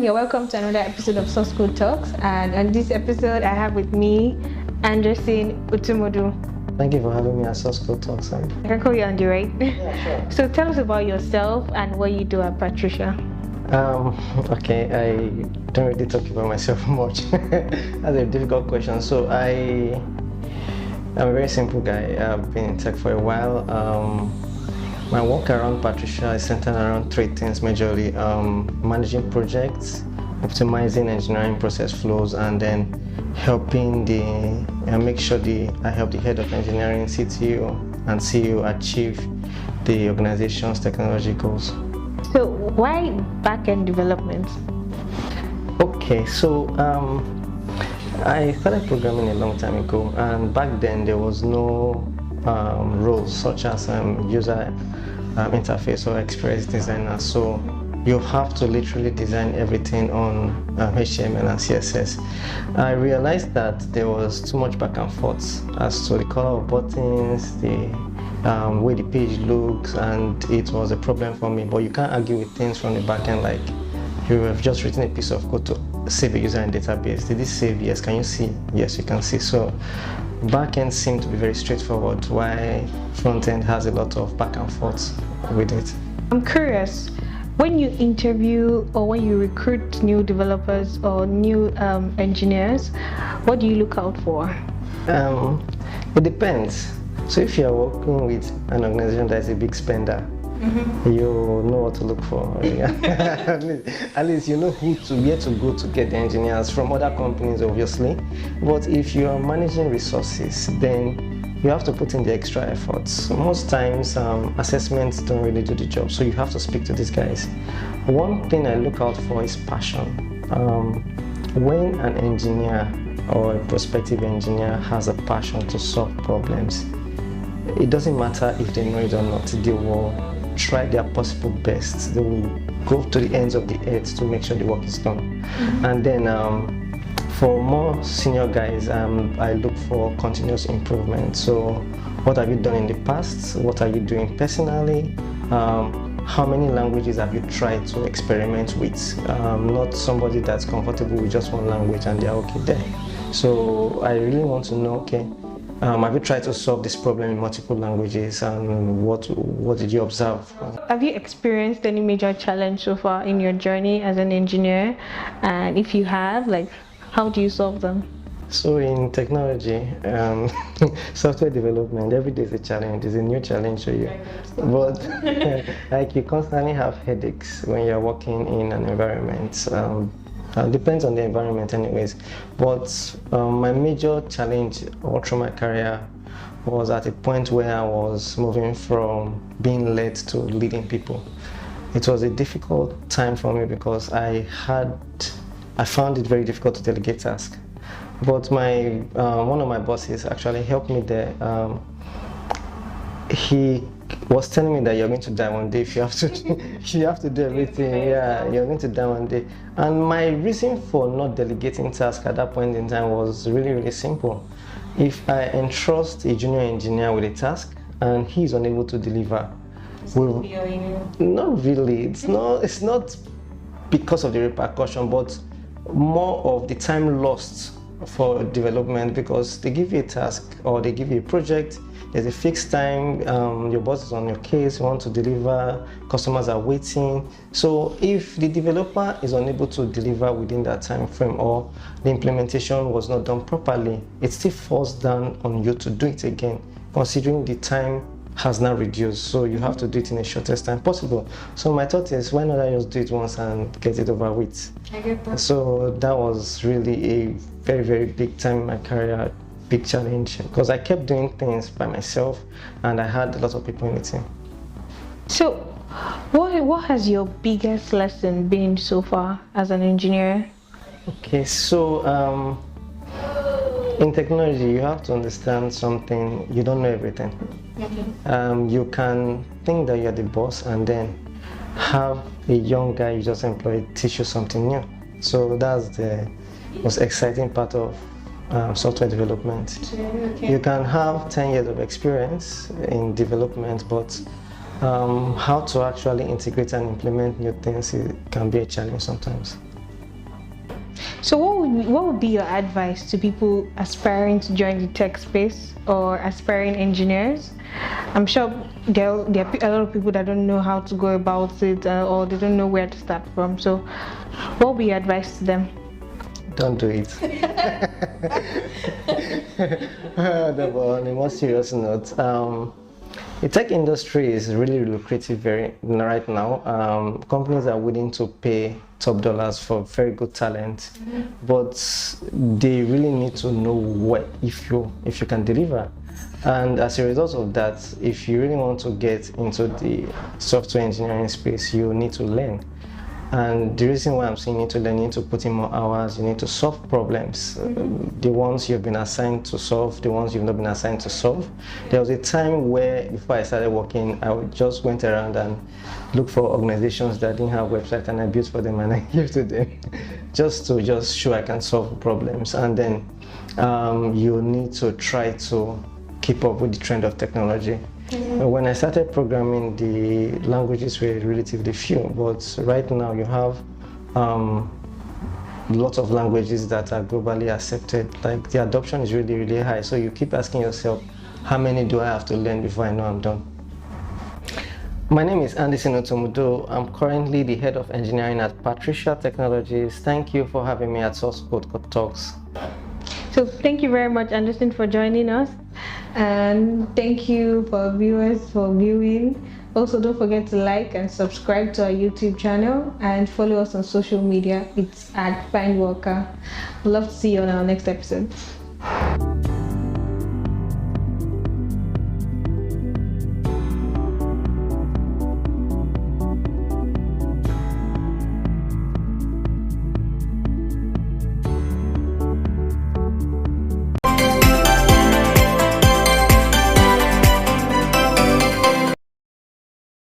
everyone, you're welcome to another episode of Saucecode Talks, and on this episode I have with me Andyson Utomudo. Thank you for having me at Saucecode Talks. I can call you Andy, right? Yeah, sure. So tell us about yourself and what you do at Patricia. Okay, I don't really talk about myself much. That's a difficult question. So I'm a very simple guy. I've been in tech for a while. My work around Patricia is centered around three things majorly: managing projects, optimizing engineering process flows, and then helping make sure I help the head of engineering, CTO, and CEO achieve the organization's technology goals. So why backend development? Okay, so I started programming a long time ago, and back then there was no roles such as user interface or experience designer. So you have to literally design everything on HTML and CSS. I realized that there was too much back and forth as to the color of buttons, the way the page looks, and it was a problem for me. But you can't argue with things from the back end, like you have just written a piece of code to save a user in database. Did it save? Yes. Can you see? Yes, you can see. So backend seemed to be very straightforward, while front end has a lot of back and forth with it. I'm curious, when you interview or when you recruit new developers or new engineers, what do you look out for? It depends. So if you are working with an organization that is a big spender, you know what to look for. At least you know where to go to get the engineers from other companies, obviously. But if you are managing resources, then you have to put in the extra efforts. Most times, assessments don't really do the job, so you have to speak to these guys. One thing I look out for is passion. When an engineer or a prospective engineer has a passion to solve problems, it doesn't matter if they know it or not, they will try their possible best. They will go to the ends of the earth to make sure the work is done. And then for more senior guys, I look for continuous improvement. So what have you done in the past? What are you doing personally? How many languages have you tried to experiment with? Not somebody that's comfortable with just one language and they're okay there. So I really want to know, okay, have you tried to solve this problem in multiple languages, and what did you observe? Have you experienced any major challenge so far in your journey as an engineer? And if you have, how do you solve them? So in technology, software development, every day is a challenge. It's a new challenge for you. But you constantly have headaches when you're working in an environment. Depends on the environment anyways. But my major challenge all through my career was at a point where I was moving from being led to leading people. It was a difficult time for me because I found it very difficult to delegate tasks. But one of my bosses actually helped me there. He was telling me that you're going to die one day if you have to do everything. Yeah, you're going to die one day. And my reason for not delegating tasks at that point in time was really, really simple. If I entrust a junior engineer with a task and he's unable to deliver, not really. It's not because of the repercussion, but more of the time lost for development, because they give you a task or they give you a project, there's a fixed time, your boss is on your case, you want to deliver, customers are waiting. So if the developer is unable to deliver within that time frame, or the implementation was not done properly, it still falls down on you to do it again, considering the time has now reduced, so you have to do it in the shortest time possible. So my thought is, why not I just do it once and get it over with? I get that. So that was really a very, very big time in my career, big challenge, because I kept doing things by myself and I had a lot of people in the team. So what has your biggest lesson been so far as an engineer? Okay, so in technology, you have to understand something. You don't know everything. You can think that you're the boss and then have a young guy you just employed teach you something new. So that's the most exciting part of software development. You can have 10 years of experience in development, but how to actually integrate and implement new things, it can be a challenge sometimes. So what would be your advice to people aspiring to join the tech space or aspiring engineers? I'm sure there are a lot of people that don't know how to go about it or they don't know where to start from. So what would be your advice to them? Don't do it. But on a more serious note, the tech industry is really lucrative right now. Companies are willing to pay top dollars for very good talent, but they really need to know if you can deliver. And as a result of that, if you really want to get into the software engineering space, you need to learn. And the reason why I'm saying you need to learn, you need to put in more hours, you need to solve problems. The ones you've been assigned to solve, the ones you've not been assigned to solve. There was a time where, before I started working, I just went around and looked for organizations that didn't have websites, and I built for them and I gave to them just to show I can solve problems. And then you need to try to keep up with the trend of technology. When I started programming, the languages were relatively few, but right now you have lots of languages that are globally accepted. Like, the adoption is really, really high. So you keep asking yourself, how many do I have to learn before I know I'm done? My name is Andyson Utomudo. I'm currently the head of engineering at Patricia Technologies. Thank you for having me at Saucecode Talks. So thank you very much, Anderson, for joining us, and thank you for viewers for viewing. Also, don't forget to like and subscribe to our YouTube channel and follow us on social media. It's @FindWalker. We'd love to see you on our next episode.